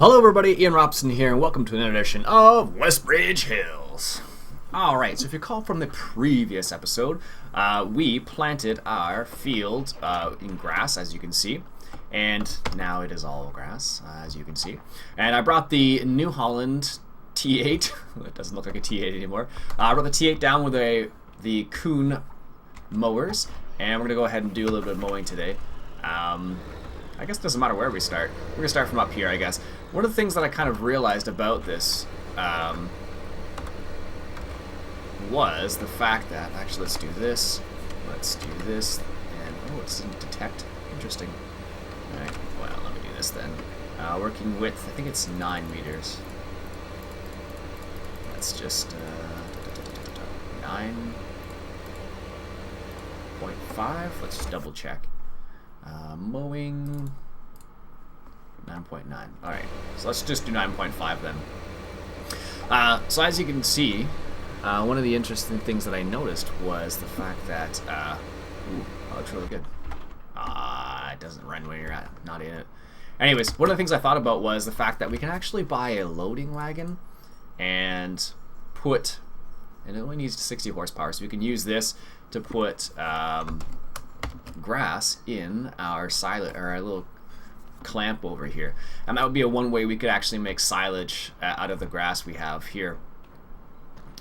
Hello everybody, Iain Robson here, and welcome to another edition of Westbridge Hills. Alright, so if you recall from the previous episode, we planted our field in grass, as you can see, and now it is all grass, as you can see. And I brought the New Holland T8, it doesn't look like a T8 anymore, I brought the T8 down with the Kuhn mowers, and we're going to go ahead and do a little bit of mowing today. I guess it doesn't matter where we start. We're going to start from up here, I guess. One of the things that I kind of realized about this was the fact that, actually let's do this, and, oh, it doesn't detect. Interesting. Alright, well, let me do this then. Working width, I think it's 9 meters. That's just 9.5. Let's just double check. Mowing 9.9. Alright, so let's just do 9.5 then. So as you can see, one of the interesting things that I noticed was the fact that, ooh, that looks really good. It doesn't run when you're not in it. Anyways, one of the things I thought about was the fact that we can actually buy a loading wagon and put, and it only needs 60 horsepower, so we can use this to put grass in our silage, or our little clamp over here, and that would be one way we could actually make silage out of the grass we have here,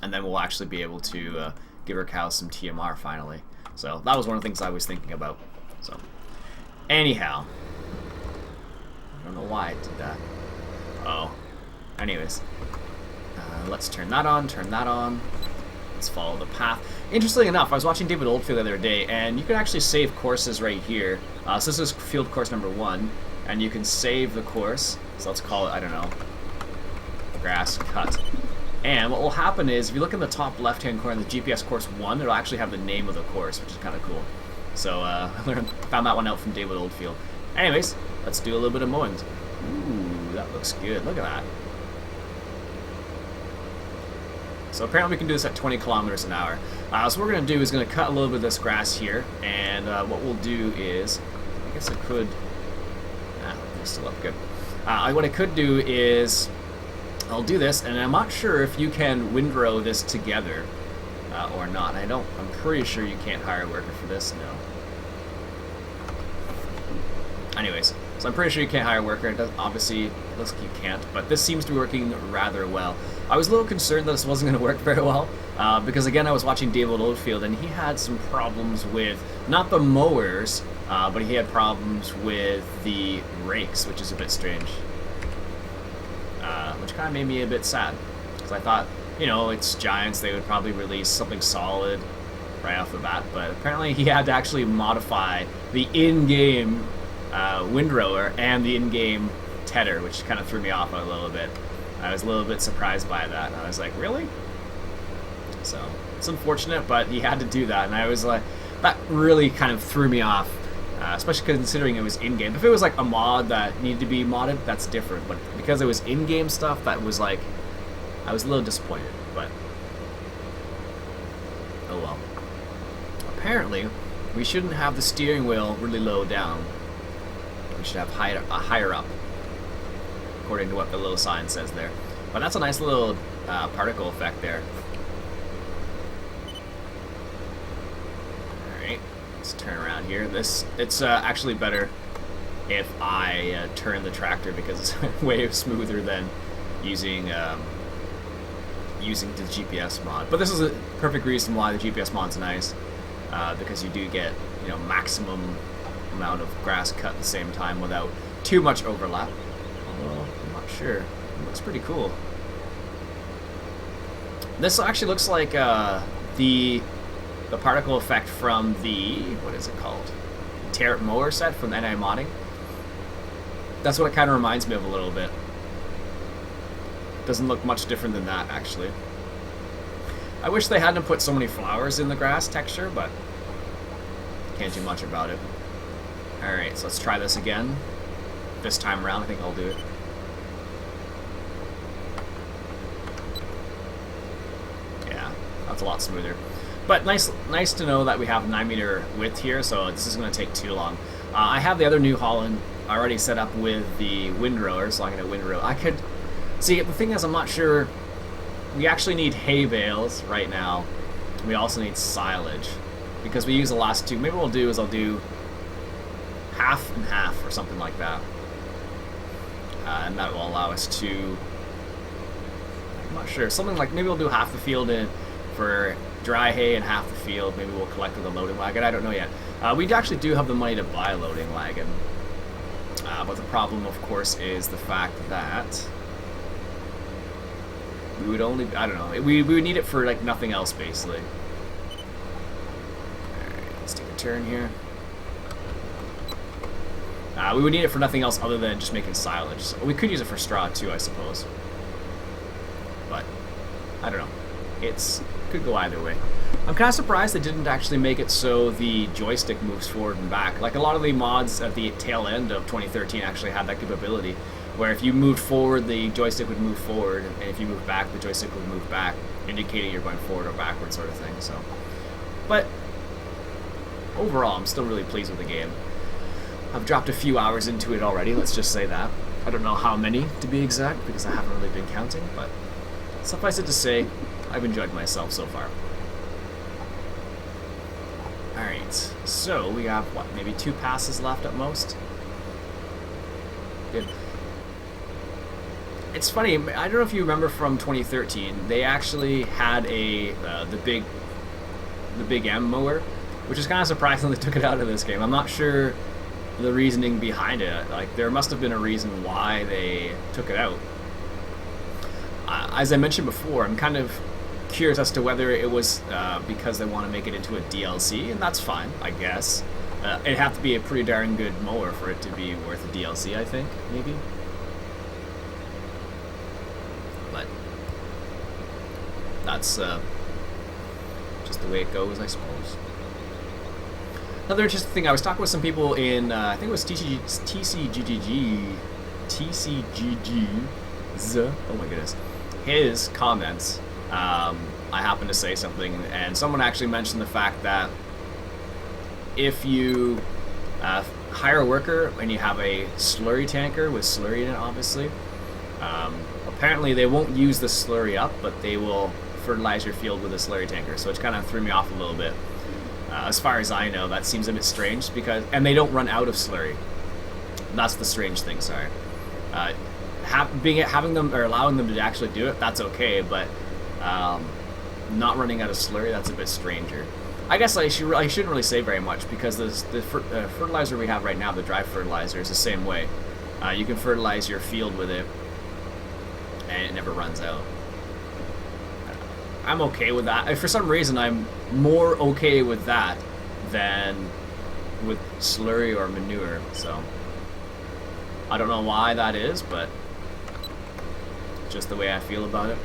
and then we'll actually be able to give our cows some TMR finally. So that was one of the things I was thinking about. So anyhow, I don't know why I did that. Anyways, let's turn that on. Let's follow the path. Interestingly enough, I was watching David Oldfield the other day, and you can actually save courses right here. So this is field course number 1, and you can save the course. So let's call it, I don't know, grass cut. And what will happen is, if you look in the top left-hand corner of the GPS course 1, it'll actually have the name of the course, which is kind of cool. So I found that one out from David Oldfield. Anyways, let's do a little bit of mowing. Ooh, that looks good. Look at that. So apparently we can do this at 20 kilometers an hour. So what we're going to do is going to cut a little bit of this grass here, and what we'll do is, I guess I could, it's still up good. What I could do is, I'll do this, and I'm not sure if you can windrow this together or not. I'm pretty sure you can't hire a worker for this, no. Anyways, so I'm pretty sure you can't hire a worker. It does, obviously, it looks like you can't, but this seems to be working rather well. I was a little concerned that this wasn't going to work very well, because again, I was watching David Oldfield, and he had some problems with, not the mowers, but he had problems with the rakes, which is a bit strange. Which kind of made me a bit sad, because I thought, you know, it's Giants, they would probably release something solid right off the bat, but apparently he had to actually modify the in-game windrower and the in-game tedder, which kind of threw me off a little bit. I was a little bit surprised by that. I was like, really? So it's unfortunate, but he had to do that, and I was like, that really kind of threw me off, especially considering it was in-game. If it was like a mod that needed to be modded, that's different, but because it was in-game stuff, that was like, I was a little disappointed, but oh well. Apparently, we shouldn't have the steering wheel really low down. We should have higher up, according to what the little sign says there. But that's a nice little particle effect there. Alright, let's turn around here. It's actually better if I turn the tractor, because it's way smoother than using the GPS mod. But this is a perfect reason why the GPS mod's nice, because you do get, you know, maximum amount of grass cut at the same time without too much overlap. Although I'm not sure. It looks pretty cool. This actually looks like the particle effect from the, what is it called? Terra mower set from NI modding. That's what it kind of reminds me of a little bit. Doesn't look much different than that, actually. I wish they hadn't put so many flowers in the grass texture, but can't do much about it. Alright, so let's try this again. This time around, I think I'll do it. Yeah, that's a lot smoother. But nice to know that we have 9 meter width here, so this isn't going to take too long. I have the other New Holland already set up with the windrower, so I'm going to windrow. I could... See, the thing is, I'm not sure... We actually need hay bales right now. We also need silage. Because we use the last two. Maybe what I'll do is I'll do half and half or something like that. And that will allow us to... I'm not sure. Something like... Maybe we'll do half the field for dry hay and half the field. Maybe we'll collect with a loading wagon. I don't know yet. We actually do have the money to buy a loading wagon. But the problem, of course, is the fact that we would only... I don't know. We would need it for, like, nothing else, basically. Alright, let's take a turn here. We would need it for nothing else other than just making silage. So we could use it for straw, too, I suppose. But, I don't know. It's... could go either way. I'm kind of surprised they didn't actually make it so the joystick moves forward and back. Like a lot of the mods at the tail end of 2013 actually had that capability, where if you moved forward, the joystick would move forward, and if you moved back, the joystick would move back, indicating you're going forward or backward, sort of thing. So, but overall, I'm still really pleased with the game. I've dropped a few hours into it already. Let's just say that. I don't know how many to be exact because I haven't really been counting, but suffice it to say, I've enjoyed myself so far. Alright, so we have, what, maybe 2 passes left at most? Good. It's funny, I don't know if you remember from 2013, they actually had a the big M mower, which is kind of surprising they took it out of this game. I'm not sure the reasoning behind it. Like, there must have been a reason why they took it out. As I mentioned before, I'm kind of curious as to whether it was because they want to make it into a DLC, and that's fine, I guess. It'd have to be a pretty darn good mower for it to be worth a DLC, I think, maybe. But that's just the way it goes, I suppose. Another interesting thing, I was talking with some people in, I think it was TCGG, oh my goodness, his comments. I happened to say something, and someone actually mentioned the fact that if you hire a worker and you have a slurry tanker with slurry in it, obviously, apparently they won't use the slurry up, but they will fertilize your field with a slurry tanker, so it kind of threw me off a little bit. As far as I know, that seems a bit strange, because, and they don't run out of slurry. That's the strange thing, sorry. Having them, or allowing them to actually do it, that's okay, but not running out of slurry, that's a bit stranger. I guess I shouldn't really say very much, because the fertilizer we have right now, the dry fertilizer, is the same way. You can fertilize your field with it, and it never runs out. I'm okay with that. For some reason, I'm more okay with that than with slurry or manure, so I don't know why that is, but just the way I feel about it.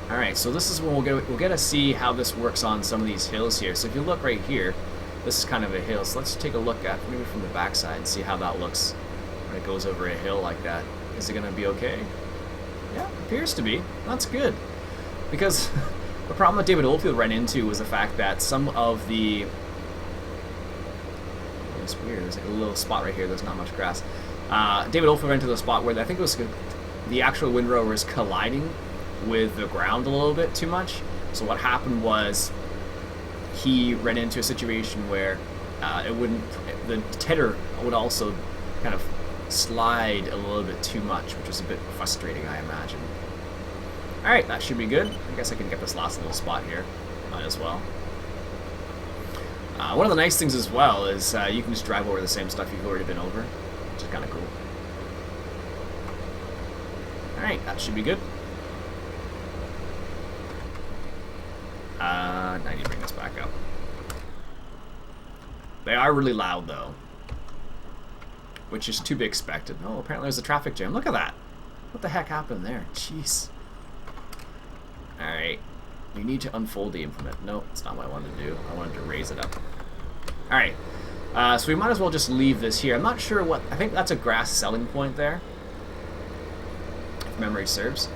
Alright, so this is when we'll get to see how this works on some of these hills here. So if you look right here, this is kind of a hill, so let's take a look at maybe from the backside and see how that looks when it goes over a hill like that. Is it going to be okay? Yeah, appears to be. That's good. Because the problem that David Oldfield ran into was the fact that some of the... It's weird, there's like a little spot right here, there's not much grass. David Oldfield ran into the spot where I think it was the actual windrower was colliding with the ground a little bit too much. So what happened was he ran into a situation where the tedder would also kind of slide a little bit too much, which was a bit frustrating, I imagine. Alright, that should be good. I guess I can get this last little spot here. Might as well. One of the nice things as well is you can just drive over the same stuff you've already been over, which is kind of cool. Alright, that should be good. I need to bring this back up. They are really loud, though, which is to be expected. Oh, apparently there's a traffic jam. Look at that. What the heck happened there? Jeez. Alright. We need to unfold the implement. No, that's not what I wanted to do. I wanted to raise it up. Alright. So we might as well just leave this here. I'm not sure what... I think that's a grass selling point there, if memory serves.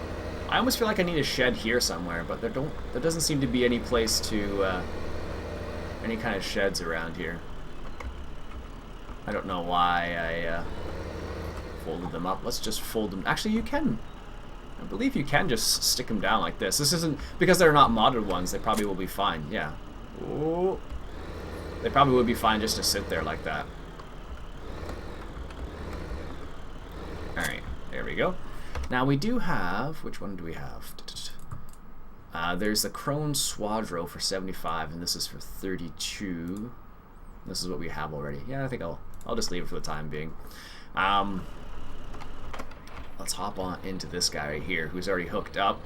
I almost feel like I need a shed here somewhere, but there doesn't seem to be any place to... any kind of sheds around here. I don't know why I folded them up. Let's just fold them. Actually, you can. I believe you can just stick them down like this. This isn't because they're not modded ones. They probably will be fine. Yeah. Ooh. They probably would be fine just to sit there like that. All right. There we go. Now we do have. Which one do we have? There's the Crone Swadro for 75, and this is for 32. This is what we have already. Yeah, I think I'll just leave it for the time being. Let's hop on into this guy right here, who's already hooked up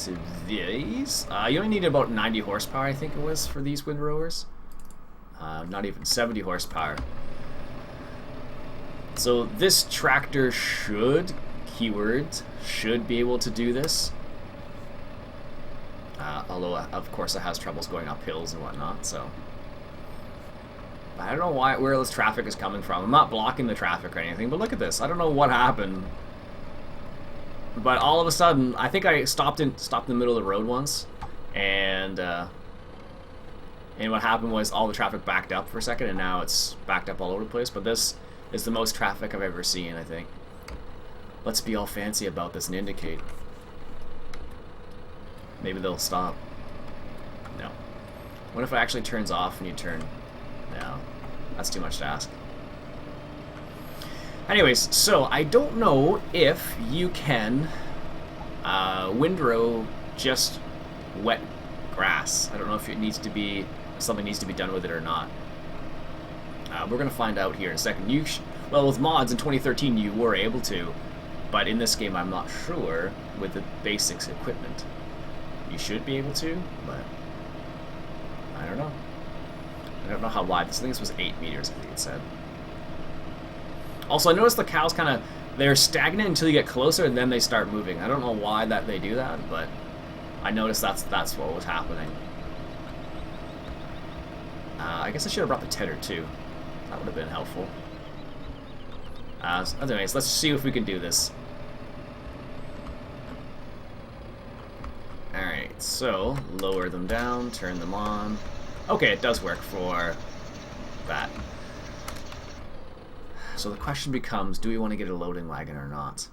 to these. You only need about 90 horsepower, I think it was, for these windrowers. Not even 70 horsepower. So this tractor should, keywords, should be able to do this. Although, of course, it has troubles going up hills and whatnot, so... I don't know where this traffic is coming from. I'm not blocking the traffic or anything, but look at this. I don't know what happened. But all of a sudden, I think I stopped in the middle of the road once, and what happened was all the traffic backed up for a second, and now it's backed up all over the place. But this is the most traffic I've ever seen, I think. Let's be all fancy about this and indicate. Maybe they'll stop. No. What if it actually turns off and you turn? No. That's too much to ask. Anyways, so I don't know if you can windrow just wet grass. I don't know if it needs to be, something needs to be done with it or not. We're going to find out here in a second. Well, with mods in 2013 you were able to, but in this game I'm not sure with the basics equipment. You should be able to, but I don't know. I don't know how wide this. I think this was 8 meters, I think it said. Also, I noticed the cows kind of, they're stagnant until you get closer and then they start moving. I don't know why they do that, but I noticed that's what was happening. I guess I should have brought the tedder too. That would have been helpful. Anyways, let's see if we can do this. Alright, so lower them down, turn them on. Okay, it does work for that. So the question becomes, do we want to get a loading wagon or not?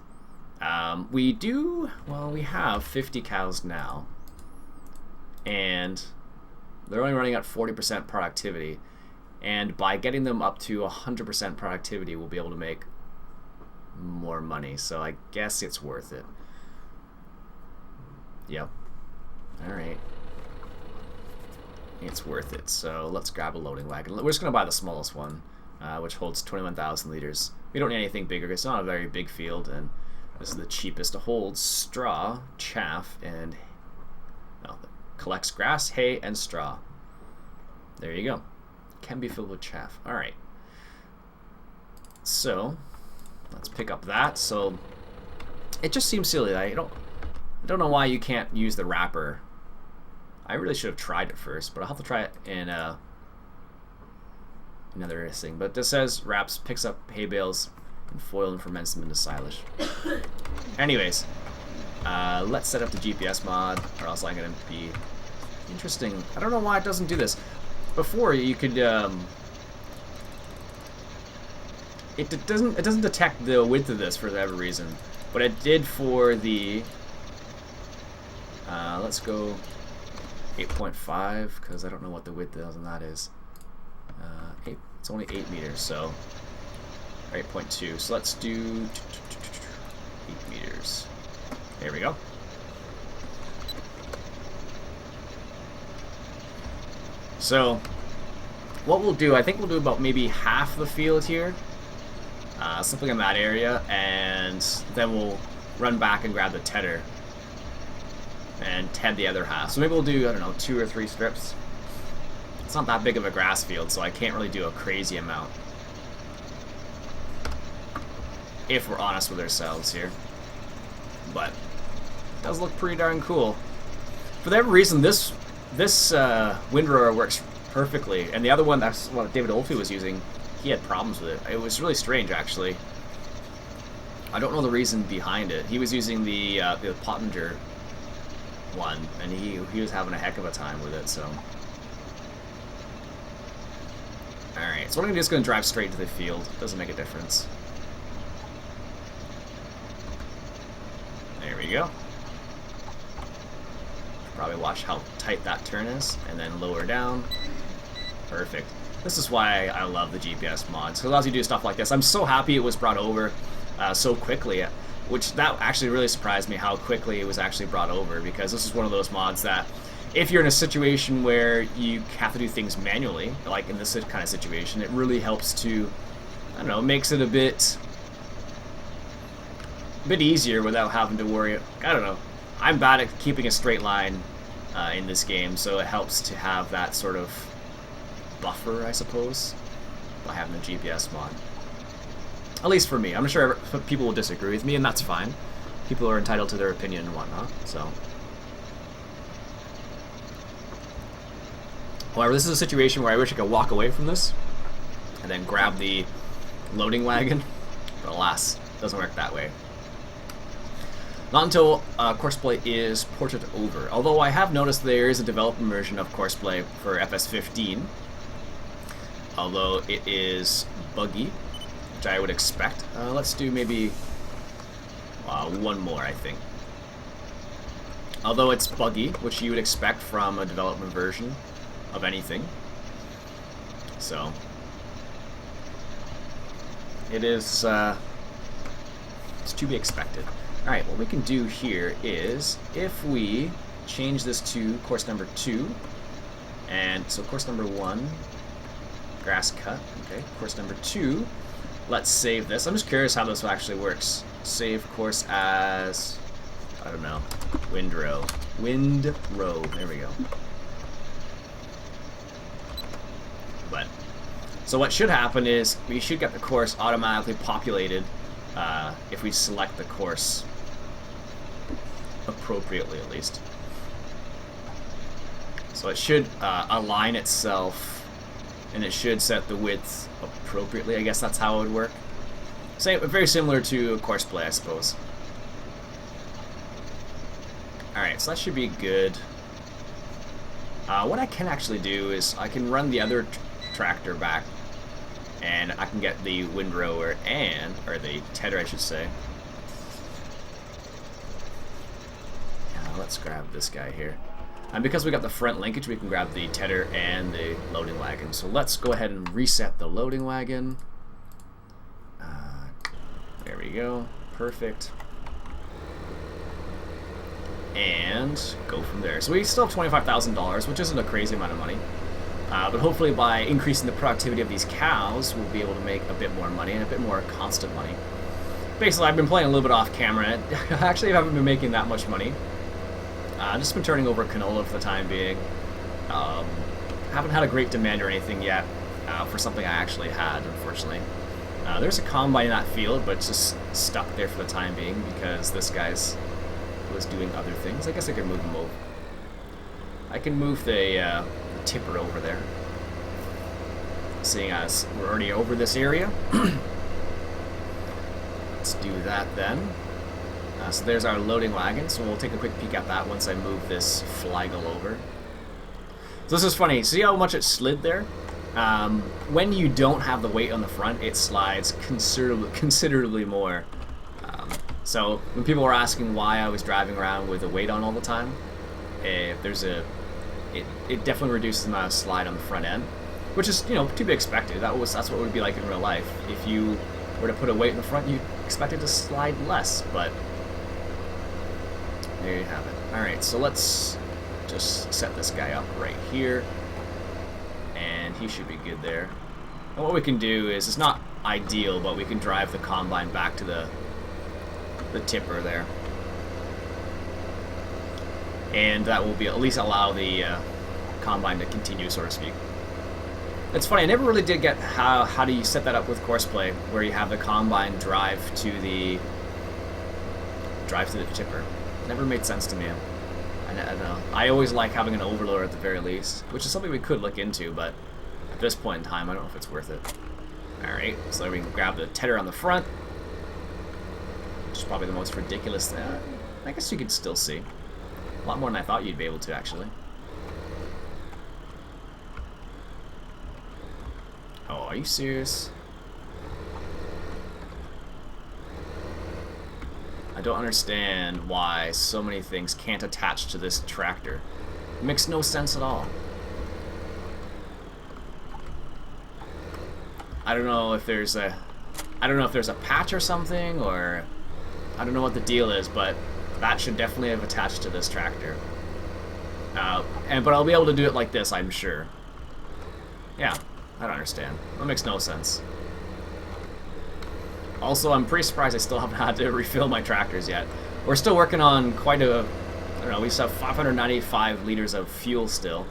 We do, well, we have 50 cows now. And they're only running at 40% productivity. And by getting them up to 100% productivity, we'll be able to make more money. So I guess it's worth it. Yep. Alright. It's worth it. So let's grab a loading wagon. We're just going to buy the smallest one, which holds 21,000 liters. We don't need anything bigger. It's not a very big field, and this is the cheapest to hold straw, chaff, and collects grass, hay, and straw. There you go. Can be filled with chaff. Alright. So let's pick up that. So it just seems silly. I don't know why you can't use the wrapper. I really should have tried it first, but I'll have to try it in another thing. But this says picks up hay bales and foil and ferments them into silage. Anyways, let's set up the GPS mod, or else I'm going to be interesting. I don't know why it doesn't do this. Before you could, it doesn't detect the width of this for whatever reason, but it did for the. Let's go 8.5 because I don't know what the width on that is. It's only 8 meters, so 8.2. So let's do 8 meters. There we go. So what we'll do, I think we'll do about maybe half the field here, something in that area, and then we'll run back and grab the tedder and ted the other half. So maybe we'll do, I don't know, 2 or 3 strips. It's not that big of a grass field, so I can't really do a crazy amount, if we're honest with ourselves here. But it does look pretty darn cool. For whatever reason, this windrower works perfectly, and the other one, that's what David Olfey was using, he had problems with it. It was really strange, actually. I don't know the reason behind it. He was using the Pottinger one, and he was having a heck of a time with it, so. Alright, so what I'm just going to drive straight to the field. Doesn't make a difference. There we go. Probably watch how tight that turn is, and then lower down. Perfect. This is why I love the GPS mods. It allows you to do stuff like this. I'm so happy it was brought over so quickly, which that actually really surprised me how quickly it was actually brought over, because this is one of those mods that if you're in a situation where you have to do things manually, like in this kind of situation, it really helps to, I don't know, makes it a bit easier without having to worry. I don't know. I'm bad at keeping a straight line in this game, so it helps to have that sort of buffer, I suppose, by having a GPS mod. At least for me. I'm sure people will disagree with me, and that's fine. People are entitled to their opinion and whatnot, so. However, this is a situation where I wish I could walk away from this and then grab the loading wagon, but alas, it doesn't work that way. Not until Courseplay is ported over. Although I have noticed there is a development version of Courseplay for FS15. Although it is buggy, which I would expect. Let's do maybe one more, I think. Although it's buggy, which you would expect from a development version of anything. So, it is, it's to be expected. Alright, what we can do here is, if we change this to course number 2, and so course number 1, grass cut, okay, course number 2, let's save this. I'm just curious how this actually works. Save course as, I don't know, Windrow, there we go. But, so what should happen is, we should get the course automatically populated if we select the course appropriately, at least. So it should align itself, and it should set the width appropriately. I guess that's how it would work. Same, very similar to Courseplay, I suppose. Alright, so that should be good. What I can actually do is I can run the other tractor back, and I can get the windrower or the tedder, I should say. Let's grab this guy here. And because we got the front linkage, we can grab the tedder and the loading wagon. So let's go ahead and reset the loading wagon. There we go. Perfect. And go from there. So we still have $25,000, which isn't a crazy amount of money. But hopefully by increasing the productivity of these cows, we'll be able to make a bit more money and a bit more constant money. Basically, I've been playing a little bit off camera. Actually, I haven't been making that much money. Just been turning over canola for the time being. Haven't had a great demand or anything yet for something I actually had, unfortunately. There's a combine in that field, but it's just stuck there for the time being because this guy's was doing other things. I guess I could move him over. I can move the tipper over there. Seeing as we're already over this area. Let's do that then. So there's our loading wagon, so we'll take a quick peek at that once I move this flagel over. So this is funny, see how much it slid there? When you don't have the weight on the front, it slides considerably more. So when people were asking why I was driving around with the weight on all the time, it definitely reduces the amount of slide on the front end, which is, you know, to be expected. That's what it would be like in real life. If you were to put a weight in the front, you expect it to slide less, but there you have it. Alright, so let's just set this guy up right here, and he should be good there. And what we can do is, it's not ideal, but we can drive the combine back to the tipper there. And that will be at least allow the combine to continue, so to speak. It's funny, I never really did get how do you set that up with Courseplay, where you have the combine drive to the tipper. Never made sense to me. I don't know. I always like having an overloader at the very least, which is something we could look into, but at this point in time, I don't know if it's worth it. Alright, so then we can grab the tedder on the front, which is probably the most ridiculous thing. I guess you could still see. A lot more than I thought you'd be able to, actually. Oh, you serious? I don't understand why so many things can't attach to this tractor. It makes no sense at all. I don't know if there's a patch or something, or I don't know what the deal is, but that should definitely have attached to this tractor. But I'll be able to do it like this, I'm sure. Yeah, I don't understand. That makes no sense. Also, I'm pretty surprised I still haven't had to refill my tractors yet. We're still working on quite a... I don't know, we still have 595 liters of fuel still.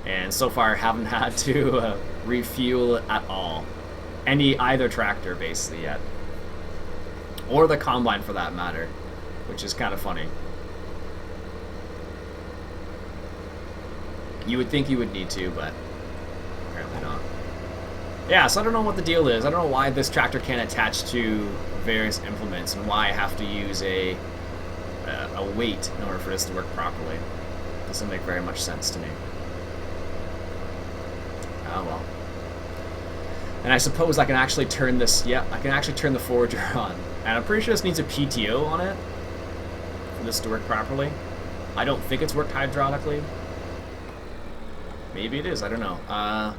And so far, haven't had to refuel at all. Either tractor, basically, yet. Or the combine, for that matter. Which is kind of funny. You would think you would need to, but apparently not. Yeah, so I don't know what the deal is. I don't know why this tractor can't attach to various implements and why I have to use a weight in order for this to work properly. Doesn't make very much sense to me. Oh well. And I suppose I can actually turn this, yeah, I can actually turn the forager on. And I'm pretty sure this needs a PTO on it for this to work properly. I don't think it's worked hydraulically. Maybe it is, I don't know.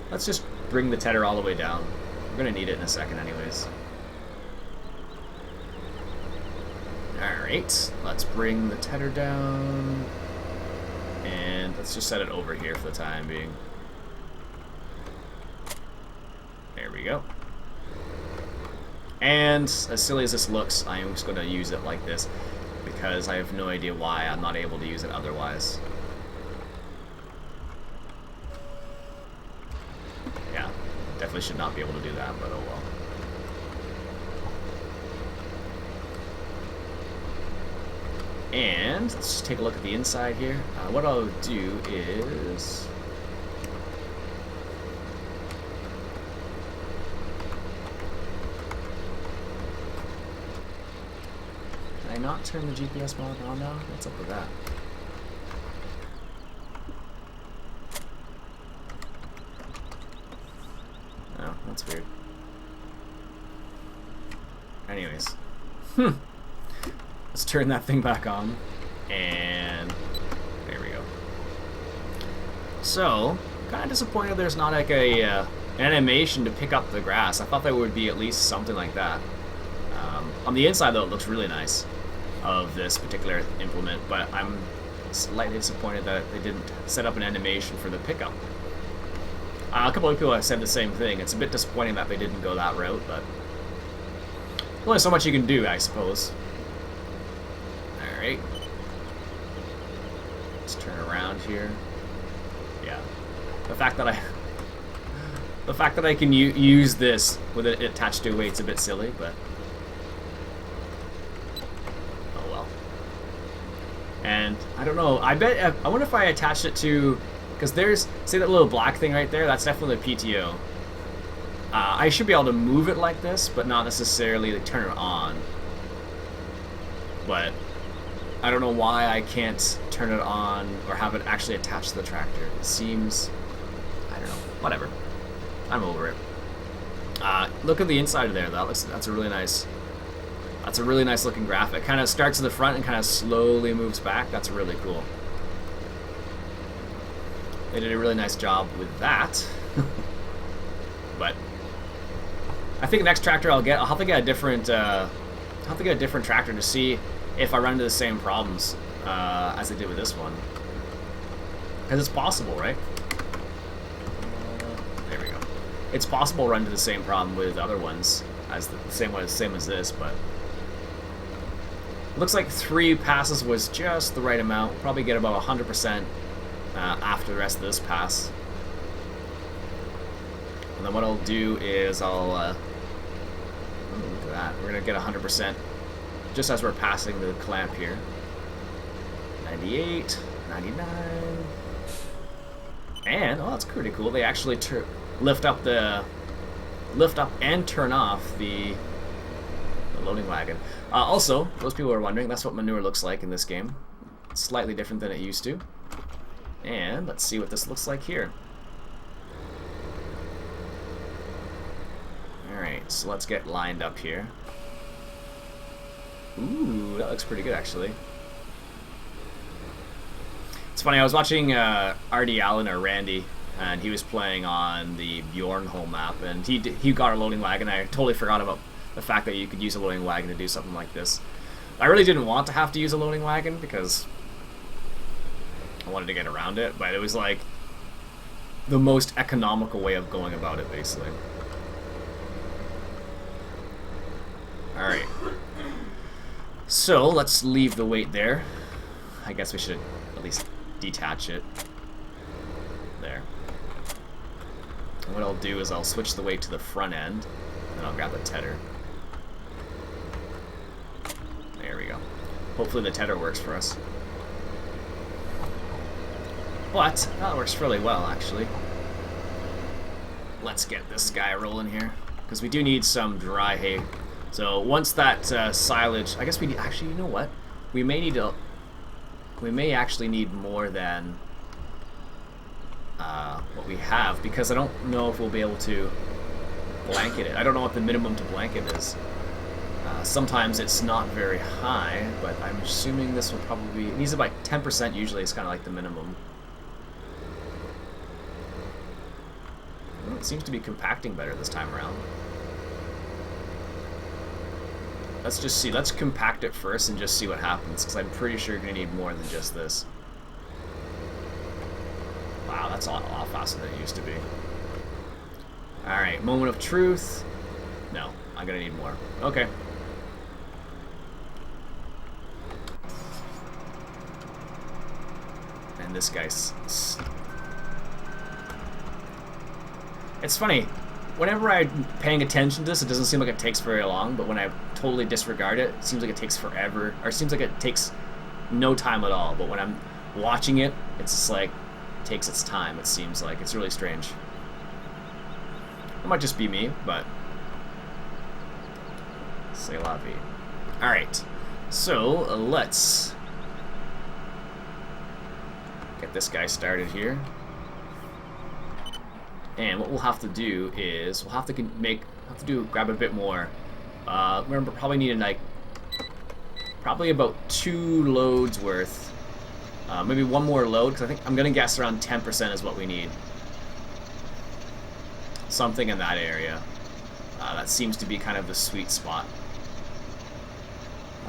Let's just bring the tedder all the way down. We're gonna need it in a second anyways. Alright, let's bring the tedder down. And let's just set it over here for the time being. There we go. And as silly as this looks, I am just going to use it like this because I have no idea why I'm not able to use it otherwise. Yeah, definitely should not be able to do that, but oh well. And let's just take a look at the inside here. What I'll do is... Can I not turn the GPS mod on now? What's up with that? Oh, that's weird. Anyways. Let's turn that thing back on. And there we go. So, kind of disappointed there's not like an animation to pick up the grass. I thought there would be at least something like that. On the inside, though, it looks really nice of this particular implement, but I'm slightly disappointed that they didn't set up an animation for the pickup. A couple of people have said the same thing. It's a bit disappointing that they didn't go that route, but only so much you can do, I suppose. Alright. Let's turn around here. Yeah. The fact that I can use this with it attached to a weight's a bit silly, but oh well. And I don't know. I wonder if I attached it to, because there's, see that little black thing right there? That's definitely the PTO. I should be able to move it like this, but not necessarily like, turn it on. But I don't know why I can't turn it on or have it actually attached to the tractor. It seems, I don't know, whatever. I'm over it. Look at the inside of there. That's a really nice looking graphic. Kind of starts at the front and kind of slowly moves back. That's really cool. They did a really nice job with that. But I think the next tractor I'll have to get a different tractor to see if I run into the same problems as I did with this one. Because it's possible, right? There we go. It's possible to run into the same problem with other ones as the same as this, but looks like 3 passes was just the right amount. We'll probably get about 100% after the rest of this pass. And then what I'll do is I'll look at that. We're gonna get 100% just as we're passing the clamp here. 98, 99, and oh, that's pretty cool. They actually lift up and turn off the loading wagon. Also, those people are wondering, that's what manure looks like in this game. It's slightly different than it used to. And let's see what this looks like here. So let's get lined up here. Ooh, that looks pretty good actually. It's funny, I was watching RD Allen or Randy, and he was playing on the Bjornholm map, and he got a loading wagon. I totally forgot about the fact that you could use a loading wagon to do something like this. I really didn't want to have to use a loading wagon because I wanted to get around it, but it was like the most economical way of going about it, basically. Alright. So, let's leave the weight there. I guess we should at least detach it. There. And what I'll do is I'll switch the weight to the front end, and I'll grab the tedder. There we go. Hopefully the tedder works for us. But that works really well, actually. Let's get this guy rolling here, because we do need some dry hay. So once that silage, I guess we need, actually, you know what? We may need to. We may actually need more than what we have, because I don't know if we'll be able to blanket it. I don't know what the minimum to blanket is. Sometimes it's not very high, but I'm assuming this will probably be, it needs about 10% usually. It's kind of like the minimum. Well, it seems to be compacting better this time around. Let's just see. Let's compact it first and just see what happens, because I'm pretty sure you're going to need more than just this. Wow, that's a lot faster than it used to be. Alright, moment of truth. No, I'm going to need more. Okay. And this guy's... It's funny. Whenever I'm paying attention to this, it doesn't seem like it takes very long, but when I totally disregard it, it seems like it takes forever, or it seems like it takes no time at all. But when I'm watching it, it's just like, it takes its time, it seems like. It's really strange. It might just be me, but... C'est la vie. Alright, so let's get this guy started here. And what we'll have to do is we'll have to grab a bit more. Remember, probably need like probably about 2 loads worth. Maybe one more load, because I think I'm gonna guess around 10% is what we need. Something in that area. That seems to be kind of the sweet spot.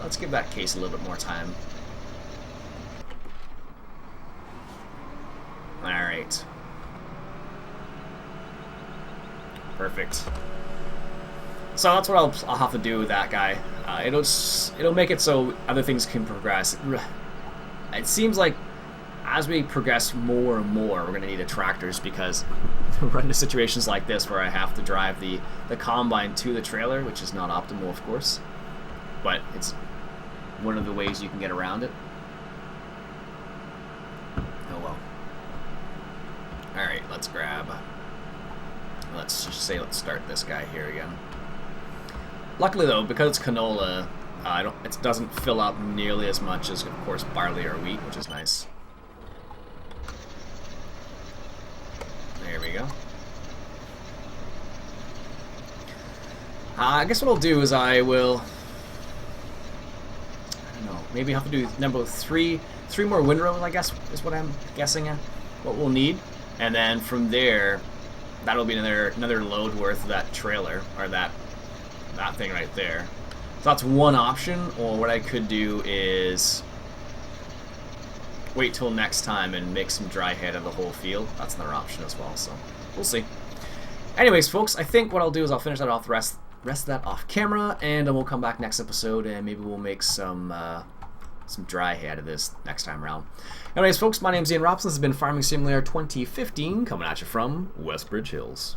Let's give that case a little bit more time. All right. Perfect. So that's what I'll have to do with that guy. It'll make it so other things can progress. It seems like as we progress more and more, we're going to need tractors, because we run into situations like this where I have to drive the combine to the trailer, which is not optimal, of course. But it's one of the ways you can get around it. Oh well. Alright, let's grab... Let's just say, let's start this guy here again. Luckily though, because it's canola, it doesn't fill up nearly as much as, of course, barley or wheat, which is nice. There we go. I guess what I'll do is I don't know, maybe have to do number three more windrows, I guess, is what I'm guessing at, what we'll need. And then from there, that'll be another load worth of that trailer, or that thing right there. So that's one option, or what I could do is wait till next time and make some dry hay of the whole field. That's another option as well, so we'll see. Anyways, folks, I think what I'll do is I'll finish that off, the rest of that off camera, and then we'll come back next episode and maybe we'll make some dry hay out of this next time around. Anyways, folks, my name's Iain Robson. This has been Farming Simulator 2015, coming at you from Westbridge Hills.